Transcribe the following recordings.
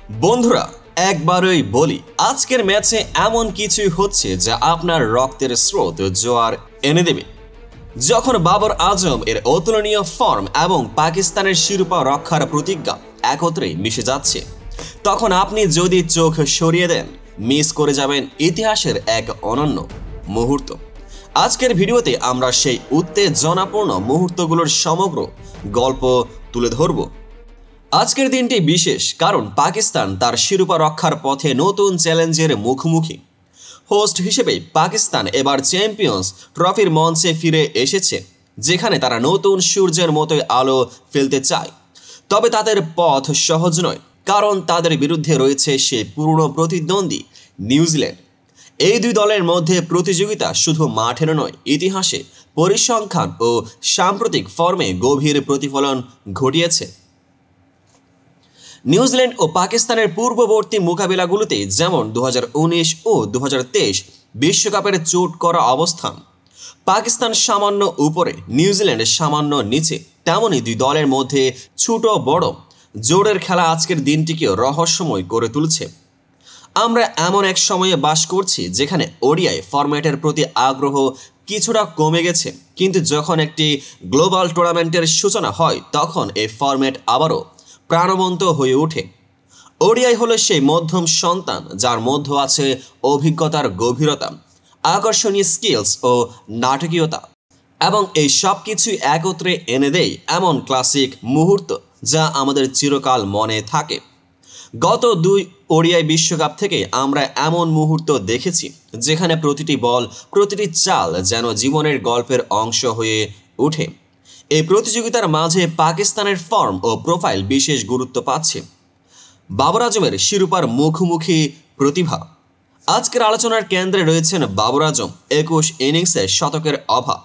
বন্ধুরা একবারই বলি, আজকের ম্যাচে এমন কিছুই হচ্ছে যা আপনার রক্তের স্রোত জোয়ার এনে দেবে। যখন বাবর আজম এর অতুলনীয় ফর্ম এবং পাকিস্তানের শিরোপা রক্ষার প্রতিজ্ঞা একত্রে মিশে যাচ্ছে, তখন আপনি যদি চোখ সরিয়ে দেন, মিস করে যাবেন ইতিহাসের এক অনন্য মুহূর্ত। আজকের ভিডিওতে আমরা সেই উত্তেজনাপূর্ণ মুহূর্তগুলোর সমগ্র গল্প তুলে ধরব। আজকের দিনটি বিশেষ কারণ পাকিস্তান তার শিরোপা রক্ষার পথে নতুন চ্যালেঞ্জের মুখোমুখি। হোস্ট হিসেবে পাকিস্তান এবার চ্যাম্পিয়ন্স ট্রফির মঞ্চে ফিরে এসেছে, যেখানে তারা নতুন সূর্যের মতোই আলো ফেলতে চায়। তবে তাদের পথ সহজ নয়, কারণ তাদের বিরুদ্ধে রয়েছে সেই পুরনো প্রতিদ্বন্দ্বী নিউজিল্যান্ড। এই দুই দলের মধ্যে প্রতিযোগিতা শুধু মাঠের নয়, ইতিহাসে, পরিসংখ্যান ও সাম্প্রতিক ফর্মে গভীর প্রতিফলন ঘটিয়েছে। নিউজিল্যান্ড ও পাকিস্তানের পূর্ববর্তী মোকাবিলাগুলোতে যেমন 2019 ও 2023 বিশ্বকাপের চোট করা অবস্থান, পাকিস্তান সামান্য উপরে, নিউজিল্যান্ড সামান্য নিচে, তেমনই দুই দলের মধ্যে ছোট বড় জোরের খেলা আজকের দিনটিকে রহস্যময় করে তুলছে। আমরা এমন এক সময়ে বাস করছি যেখানে ওডিআই ফরম্যাটের প্রতি আগ্রহ কিছুটা কমে গেছে, কিন্তু যখন একটি গ্লোবাল টুর্নামেন্টের সূচনা হয় তখন এই ফরম্যাট আবারও প্রাণবন্ত হয়ে ওঠে। ওডিআই হলো সেই মধ্যম সন্তান যার মধ্যে আছে অভিজ্ঞতার গভীরতা, আকর্ষণীয় স্কিলস ও নাটকীয়তা, এবং এই সব কিছুই একত্রে এনে দেয় এমন ক্লাসিক মুহূর্ত যা আমাদের চিরকাল মনে থাকে। গত দুই ওডিআই বিশ্বকাপ থেকে আমরা এমন মুহূর্ত দেখেছি যেখানে প্রতিটি বল, প্রতিটি চাল যেন জীবনের গল্পের অংশ হয়ে ওঠে। এই প্রতিযোগিতার মাঝে পাকিস্তানের ফর্ম ও প্রোফাইল বিশেষ গুরুত্ব পাচ্ছে। বাবর আজমের শিরোপার মুখোমুখি প্রতিভা। আজকের আলোচনার কেন্দ্রে রয়েছেন বাবর আজম। 21 ইনিংসে শতকের অভাব,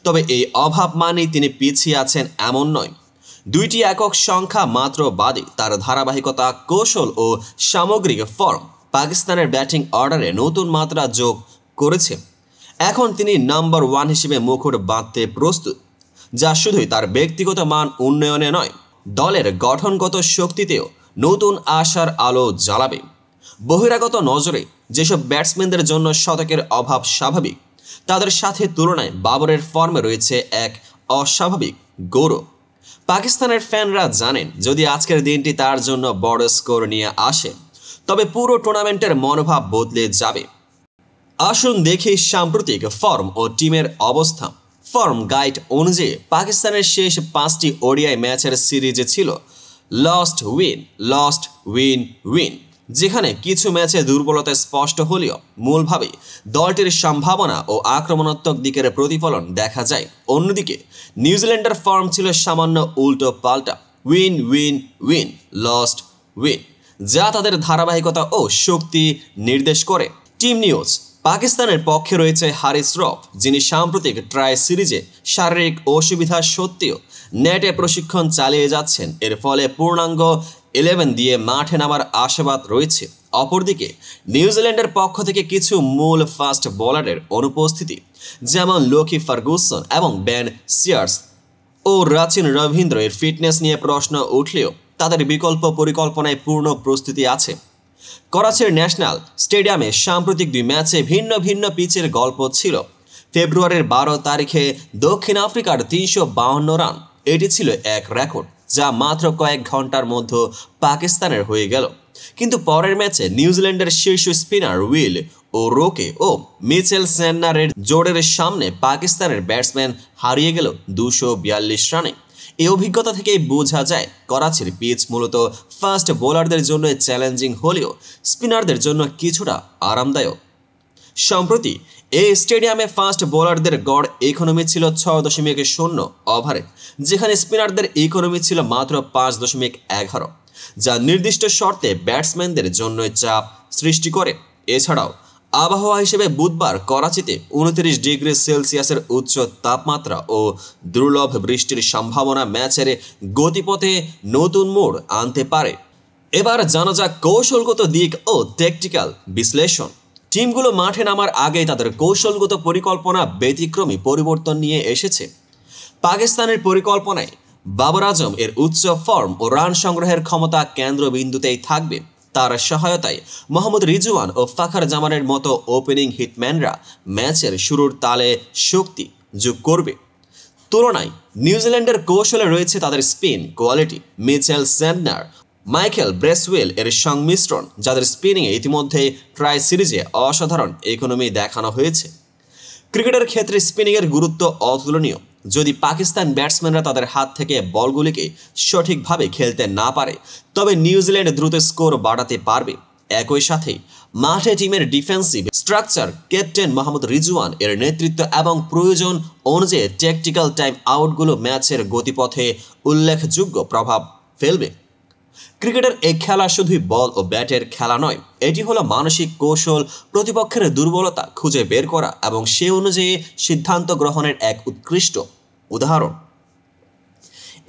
তবে এই অভাব মানেই তিনি পিছিয়ে আছেন এমন নয়। দুইটি একক সংখ্যা মাত্র বাদে তার ধারাবাহিকতা, কৌশল ও সামগ্রিক ফর্ম পাকিস্তানের ব্যাটিং অর্ডারে নতুন মাত্রা যোগ করেছে। এখন তিনি নাম্বার 1 হিসেবে মুকুট বাঁধতে প্রস্তুত, যা শুধুই তার ব্যক্তিগত মান উন্নয়নে নয়, দলের গঠনগত শক্তিতেও নতুন আশার আলো জ্বালাবে। বহিরাগত নজরে যেসব ব্যাটসম্যানদের জন্য শতকের অভাব স্বাভাবিক, তাদের সাথে তুলনায় বাবরের ফর্মে রয়েছে এক অস্বাভাবিক গৌরব। পাকিস্তানের ফ্যানরা জানেন, যদি আজকের দিনটি তার জন্য বড় স্কোর নিয়ে আসে, তবে পুরো টুর্নামেন্টের মনোভাব বদলে যাবে। আসুন দেখি সাম্প্রতিক ফর্ম ও টিমের অবস্থা। ফর্ম গাইড অনুযায়ী পাকিস্তানের শেষ 5টি ওডিআই ম্যাচের সিরিজে ছিল lost win lost win win, যেখানে কিছু ম্যাচে দুর্বলতা স্পষ্ট হলেও মূলভাবে দলটির সম্ভাবনা ও আক্রমণাত্মক দিকের প্রতিফলন দেখা যায়। অন্যদিকে নিউজিল্যান্ডের ফর্ম ছিল সামান্য উল্টো পাল্টা, win win win lost win, যা তাদের ধারাবাহিকতা ও শক্তি নির্দেশ করে। Team news. পাকিস্তানের পক্ষে রয়েছে হারিস রফ, যিনি সাম্প্রতিক ট্রাই সিরিজে শারীরিক অসুবিধা সত্ত্বেও নেটে প্রশিক্ষণ চালিয়ে যাচ্ছেন। এর ফলে পূর্ণাঙ্গ 11 দিয়ে মাঠে নামার আশাবাদ রয়েছে। অপরদিকে নিউজিল্যান্ডের পক্ষ থেকে কিছু মূল ফাস্ট বোলারের অনুপস্থিতি, যেমন লোকি ফার্গুসন এবং বেন সিয়ার্স ও রাচিন রবীন্দ্র এর ফিটনেস নিয়ে প্রশ্ন উঠলেও তাদের বিকল্প পরিকল্পনায় পূর্ণ প্রস্তুতি আছে। করাচির ন্যাশনাল স্টেডিয়ামে সাম্প্রতিক দুই ম্যাচে ভিন্ন ভিন্ন পিচের গল্প ছিল। ফেব্রুয়ারির 12 তারিখে দক্ষিণ আফ্রিকার 352 রান, এটি ছিল এক রেকর্ড যা মাত্র কয়েক ঘন্টার মধ্যে পাকিস্তানের হয়ে গেল। কিন্তু পরের ম্যাচে নিউজিল্যান্ডের শীর্ষ স্পিনার উইল ও রোকে ও মিচেল স্যান্নারের জোড়ের সামনে পাকিস্তানের ব্যাটসম্যান হারিয়ে গেল 242 রানে। এই অভিজ্ঞতা থেকেই বোঝা যায় করাচির পিচ মূলত ফাস্ট বোলারদের জন্য চ্যালেঞ্জিং হলেও স্পিনারদের জন্য কিছুটা আরামদায়ক। সম্প্রতি এই স্টেডিয়ামে ফাস্ট বোলারদের গড় ইকোনমি ছিল 6.0 ওভারে, যেখানে স্পিনারদের ইকোনমি ছিল মাত্র 5.11, যা নির্দিষ্ট শর্তে ব্যাটসম্যানদের জন্য চাপ সৃষ্টি করে। এছাড়াও আবহাওয়া হিসেবে বুধবার করাচিতে 29 ডিগ্রি সেলসিয়াসের উচ্চ তাপমাত্রা ও দুর্লভ বৃষ্টির সম্ভাবনা ম্যাচের গতিপথে নতুন মোড় আনতে পারে। এবার জানা যাক কৌশলগত দিক ও ট্যাকটিক্যাল বিশ্লেষণ। টিমগুলো মাঠে নামার আগেই তাদের কৌশলগত পরিকল্পনা ব্যতিক্রমী পরিবর্তন নিয়ে এসেছে। পাকিস্তানের পরিকল্পনায় বাবর আজম এর উচ্চ ফর্ম ও রান সংগ্রহের ক্ষমতা কেন্দ্রবিন্দুতেই থাকবে। তার সহায়তায় মোহাম্মদ রিজওয়ান ও ফাখার জামানের মতো ওপেনিং হিটম্যানরা ম্যাচের শুরুর তালে শক্তি যোগ করবে। তুলনায় নিউজিল্যান্ডের কৌশলে রয়েছে তাদের spin quality. Mitchell Santner, Michael Bracewell এর সংমিশ্রণ, যাদের স্পিনিংয়ে ইতিমধ্যে ট্রাই সিরিজে অসাধারণ ইকোনমি দেখানো হয়েছে। ক্রিকেটের ক্ষেত্রে স্পিনিংয়ের গুরুত্ব অতুলনীয়। যদি পাকিস্তান ব্যাটসম্যানরা তাদের হাত থেকে বলগুলিকে সঠিকভাবে খেলতে না পারে, তবে নিউজিল্যান্ড দ্রুত স্কোর বাড়াতে পারবে। একই সাথে মাঠে টিমের defensive structure, captain Mohammad Rizwan এর নেতৃত্ব এবং প্রয়োজন অনুযায়ী ট্যাকটিক্যাল টাইম আউটগুলো ম্যাচের গতিপথে উল্লেখযোগ্য প্রভাব ফেলবে। ক্রিকেটের এই খেলা শুধুই বল ও ব্যাটের খেলা নয়, এটি হলো মানসিক কৌশল, প্রতিপক্ষের দুর্বলতা খুঁজে বের করা এবং সে অনুযায়ী সিদ্ধান্ত গ্রহণের এক উৎকৃষ্ট উদাহরণ।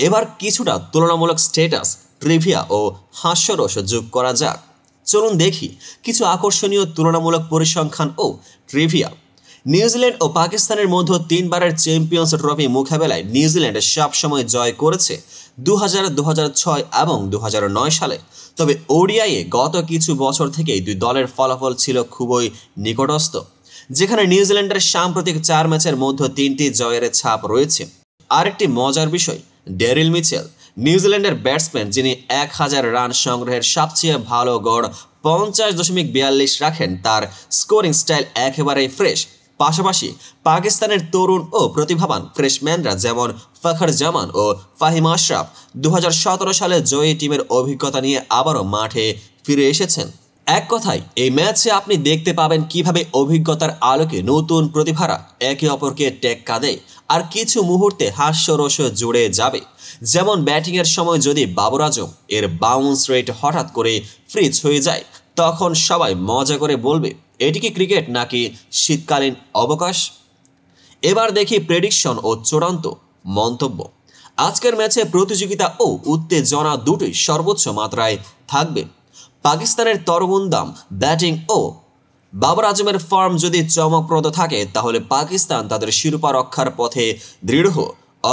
এবার কিছুটা তুলনামূলক স্ট্যাটাস, ট্রিভিয়া ও হাস্যরস যোগ করা যাক। চলুন দেখি কিছু আকর্ষণীয় তুলনামূলক পরিসংখ্যান ও ট্রিভিয়া। নিউজিল্যান্ড ও পাকিস্তানের মধ্যে 3 বারের চ্যাম্পিয়ন্স ট্রফি মোকাবেলায় নিউজিল্যান্ড সবসময় জয় করেছে 2000, 2006 এবং 2009 সালে। তবে ওডিআইয়ে গত কিছু বছর থেকেই দুই দলের ফলাফল ছিল খুবই নিকটস্থ, যেখানে নিউজিল্যান্ডের সাম্প্রতিক 4 ম্যাচের মধ্যে 3টি জয়ের ছাপ রয়েছে। আরেকটি মজার বিষয়, ড্যারিল মিচেল, নিউজিল্যান্ডের ব্যাটসম্যান যিনি 1000 রান সংগ্রহের সবচেয়ে ভালো গড় 50.42 রাখেন, তার স্কোরিং স্টাইল একেবারেই ফ্রেশ। পাশাপাশি পাকিস্তানের তরুণ ও প্রতিভাবান ফ্রেশম্যানরা যেমন ফখর জামান ও ফাহিম আশরাফ 2017 সালে জয়ী টিমের অভিজ্ঞতা নিয়ে আবারও মাঠে ফিরে এসেছেন। এক কথায় এই ম্যাচে আপনি দেখতে পাবেন কিভাবে অভিজ্ঞতার আলোকে নতুন প্রতিভারা একে অপরকে টেক্কা দেয়, আর কিছু মুহূর্তে হাস্যরস জুড়ে যাবে। যেমন ব্যাটিংয়ের সময় যদি বাবর আজম এর বাউন্স রেট হঠাৎ করে ফ্রিজ হয়ে যায়, তখন সবাই মজা করে বলবে, এটি কি ক্রিকেট নাকি শীতকালীন অবকাশ? এবার দেখি প্রেডিকশন ও চূড়ান্ত মন্তব্য। আজকের ম্যাচে প্রতিযোগিতা ও উত্তেজনা দুটোই সর্বোচ্চ মাত্রায় থাকবে। পাকিস্তানের তরমুন্দাম ব্যাটিং ও বাবর আজমের ফর্ম যদি চমকপ্রদ থাকে, তাহলে পাকিস্তান তাদের শিরোপা রক্ষার পথে দৃঢ়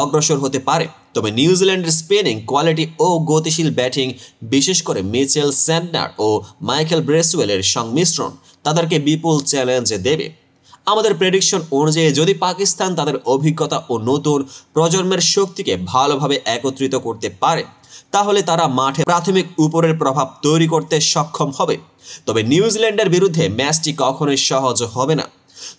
অগ্রসর হতে পারে। তবে নিউজিল্যান্ডের স্পিনিং কোয়ালিটি ও গতিশীল ব্যাটিং, বিশেষ করে মিচেল স্যান্টনার ও মাইকেল ব্রেসওয়েলের সংমিশ্রণ তাদেরকে বিপুল চ্যালেঞ্জ দেবে। আমাদের প্রেডিকশন অনুযায়ী যদি পাকিস্তান তাদের অভিজ্ঞতা ও নতুন প্রজন্মের শক্তিকে ভালোভাবে একত্রিত করতে পারে, তাহলে তারা মাঠে প্রাথমিক উপরের প্রভাব তৈরি করতে সক্ষম হবে। তবে নিউজিল্যান্ডের বিরুদ্ধে ম্যাচটি কখনোই সহজ হবে না।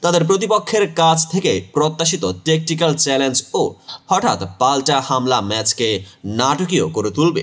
তাদের প্রতিপক্ষের কাছ থেকে প্রত্যাশিত ট্যাকটিক্যাল চ্যালেঞ্জ ও হঠাৎ পাল্টা হামলা ম্যাচকে নাটকীয় করে তুলবে।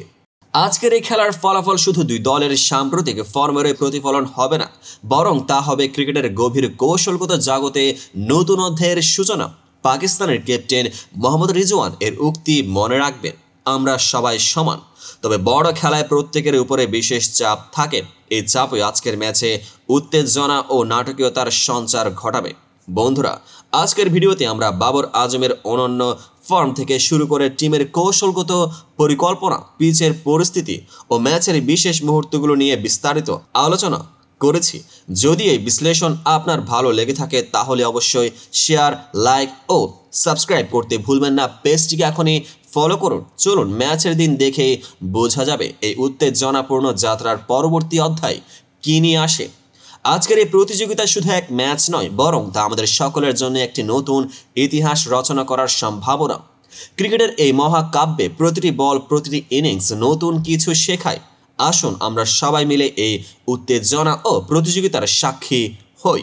আজকের এই খেলার ফলাফল শুধু দুই দলের সাম্প্রতিক ফর্মের প্রতিফলন হবে না, বরং তা হবে ক্রিকেটের গভীর কৌশলগত জগতে নতুন অধ্যায়ের সূচনা। পাকিস্তানের ক্যাপ্টেন মোহাম্মদ রিজওয়ান এর উক্তি মনে রাখবেন, আমরা সবাই সমান। তবে বড় খেলায় প্রত্যেকের উপরে বিশেষ চাপ থাকে। এই চাপই আজকের ম্যাচে উত্তেজনা ও নাটকীয়তার সঞ্চার ঘটাবে। বন্ধুরা, আজকের ভিডিওতে আমরা বাবর আজমের অনন্য ফর্ম থেকে শুরু করে টিমের কৌশলগত পরিকল্পনা, পিচের পরিস্থিতি ও ম্যাচের বিশেষ মুহূর্তগুলো নিয়ে বিস্তারিত আলোচনা করেছি। যদি এই বিশ্লেষণ আপনার ভালো লেগে থাকে, তাহলে অবশ্যই শেয়ার, লাইক ও সাবস্ক্রাইব করতে ভুলবেন না। পেজটিকে এখনই ফলো করুন। চলুন ম্যাচের দিন দেখে বোঝা যাবে এই উত্তেজনাপূর্ণ যাত্রার পরবর্তী অধ্যায় কী নিয়ে আসে। আজকের এই প্রতিযোগিতা শুধু এক ম্যাচ নয়, বরং তা আমাদের সকলের জন্য একটি নতুন ইতিহাস রচনা করার সম্ভাবনা। ক্রিকেটের এই মহাকাব্যে প্রতিটি বল, প্রতিটি ইনিংস নতুন কিছু শেখায়। আসুন আমরা সবাই মিলে এই উত্তেজনা ও প্রতিযোগিতার সাক্ষী হই।